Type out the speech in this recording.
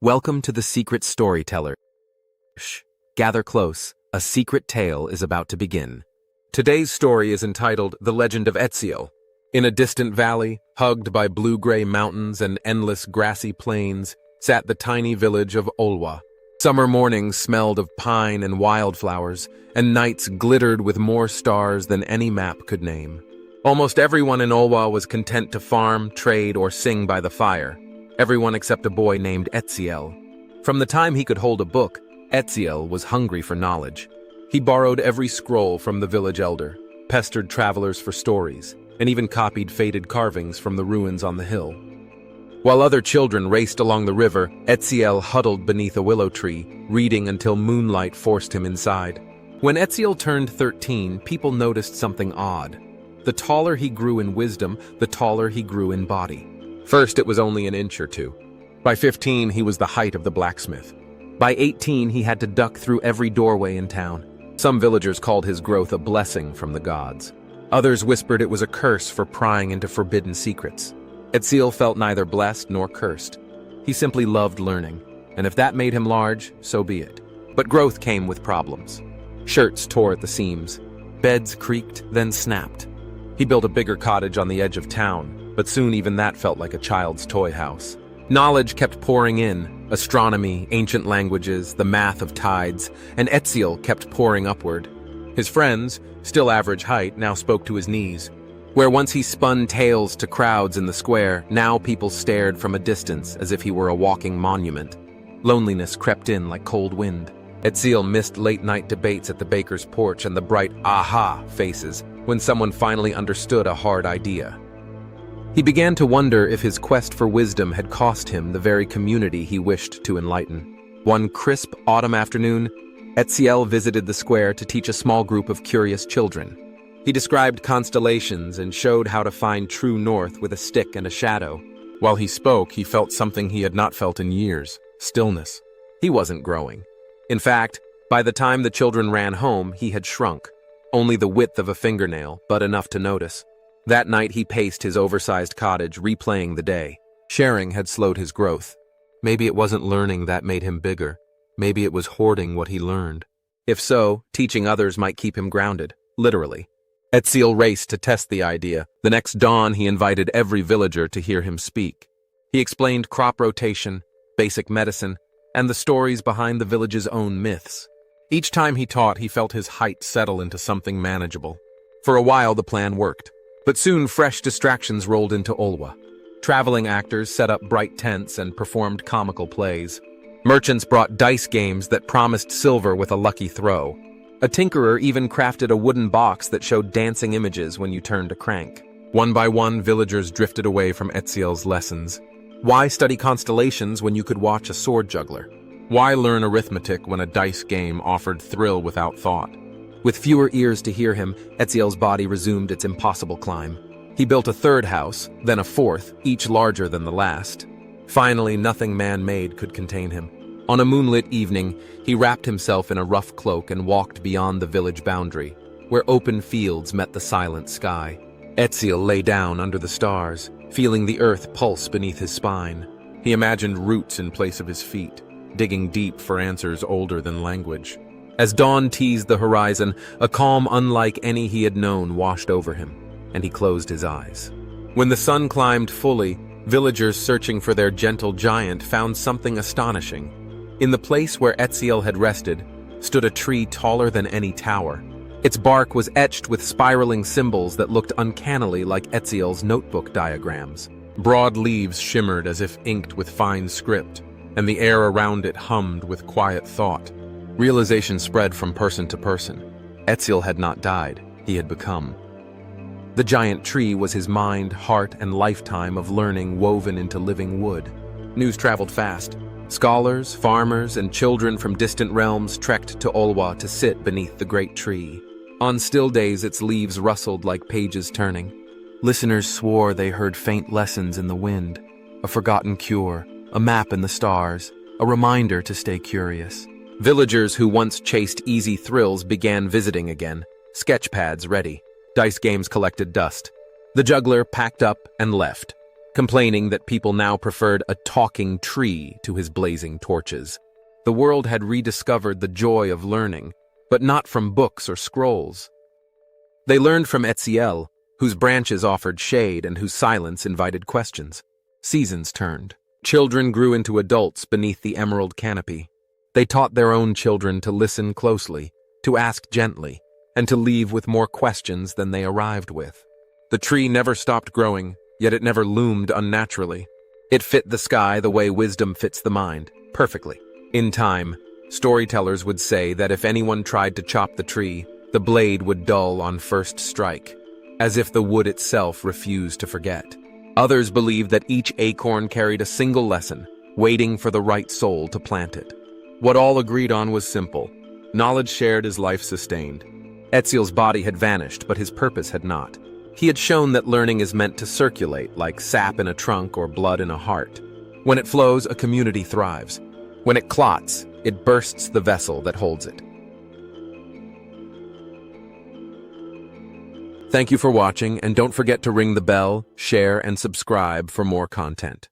Welcome to the Secret Storyteller. Shh, gather close, a secret tale is about to begin. Today's story is entitled The Legend of Etziel. In a distant valley, hugged by blue-gray mountains and endless grassy plains, sat the tiny village of Olwa. Summer mornings smelled of pine and wildflowers, and nights glittered with more stars than any map could name. Almost everyone in Olwa was content to farm, trade, or sing by the fire. Everyone except a boy named Etziel. From the time he could hold a book, Etziel was hungry for knowledge. He borrowed every scroll from the village elder, pestered travelers for stories, and even copied faded carvings from the ruins on the hill. While other children raced along the river, Etziel huddled beneath a willow tree, reading until moonlight forced him inside. When Etziel turned 13, people noticed something odd. The taller he grew in wisdom, the taller he grew in body. First, it was only an inch or two. By 15, he was the height of the blacksmith. By 18, he had to duck through every doorway in town. Some villagers called his growth a blessing from the gods. Others whispered it was a curse for prying into forbidden secrets. Etziel felt neither blessed nor cursed. He simply loved learning, and if that made him large, so be it. But growth came with problems. Shirts tore at the seams. Beds creaked, then snapped. He built a bigger cottage on the edge of town, but soon even that felt like a child's toy house. Knowledge kept pouring in: astronomy, ancient languages, the math of tides, and Etziel kept pouring upward. His friends, still average height, now spoke to his knees. Where once he spun tales to crowds in the square, now people stared from a distance as if he were a walking monument. Loneliness crept in like cold wind. Etziel missed late-night debates at the baker's porch and the bright aha faces when someone finally understood a hard idea. He began to wonder if his quest for wisdom had cost him the very community he wished to enlighten. One crisp autumn afternoon, Etziel visited the square to teach a small group of curious children. He described constellations and showed how to find true north with a stick and a shadow. While he spoke, he felt something he had not felt in years: stillness. He wasn't growing. In fact, by the time the children ran home, he had shrunk. Only the width of a fingernail, but enough to notice. That night he paced his oversized cottage, replaying the day. Sharing had slowed his growth. Maybe it wasn't learning that made him bigger. Maybe it was hoarding what he learned. If so, teaching others might keep him grounded, literally. Etziel raced to test the idea. The next dawn he invited every villager to hear him speak. He explained crop rotation, basic medicine, and the stories behind the village's own myths. Each time he taught, he felt his height settle into something manageable. For a while the plan worked. But soon fresh distractions rolled into Olwa. Traveling actors set up bright tents and performed comical plays. Merchants brought dice games that promised silver with a lucky throw. A tinkerer even crafted a wooden box that showed dancing images when you turned a crank. One by one, villagers drifted away from Etziel's lessons. Why study constellations when you could watch a sword juggler? Why learn arithmetic when a dice game offered thrill without thought? With fewer ears to hear him, Etziel's body resumed its impossible climb. He built a third house, then a fourth, each larger than the last. Finally, nothing man-made could contain him. On a moonlit evening, he wrapped himself in a rough cloak and walked beyond the village boundary, where open fields met the silent sky. Etziel lay down under the stars, feeling the earth pulse beneath his spine. He imagined roots in place of his feet, digging deep for answers older than language. As dawn teased the horizon, a calm unlike any he had known washed over him, and he closed his eyes. When the sun climbed fully, villagers searching for their gentle giant found something astonishing. In the place where Etziel had rested, stood a tree taller than any tower. Its bark was etched with spiraling symbols that looked uncannily like Etziel's notebook diagrams. Broad leaves shimmered as if inked with fine script, and the air around it hummed with quiet thought. Realization spread from person to person. Etziel had not died, he had become. The giant tree was his mind, heart, and lifetime of learning woven into living wood. News traveled fast. Scholars, farmers, and children from distant realms trekked to Olwa to sit beneath the great tree. On still days, its leaves rustled like pages turning. Listeners swore they heard faint lessons in the wind, a forgotten cure, a map in the stars, a reminder to stay curious. Villagers who once chased easy thrills began visiting again, sketch pads ready. Dice games collected dust. The juggler packed up and left. complaining that people now preferred a talking tree to his blazing torches. The world had rediscovered the joy of learning, but not from books or scrolls. They learned from Etziel, whose branches offered shade and whose silence invited questions. Seasons turned. Children grew into adults beneath the emerald canopy. They taught their own children to listen closely, to ask gently, and to leave with more questions than they arrived with. The tree never stopped growing, yet it never loomed unnaturally. It fit the sky the way wisdom fits the mind, perfectly. In time, storytellers would say that if anyone tried to chop the tree, the blade would dull on first strike, as if the wood itself refused to forget. Others believed that each acorn carried a single lesson, waiting for the right soul to plant it. What all agreed on was simple. Knowledge shared is life sustained. Etziel's body had vanished, but his purpose had not. He had shown that learning is meant to circulate, like sap in a trunk or blood in a heart. When it flows, a community thrives. When it clots, it bursts the vessel that holds it. Thank you for watching, and don't forget to ring the bell, share, and subscribe for more content.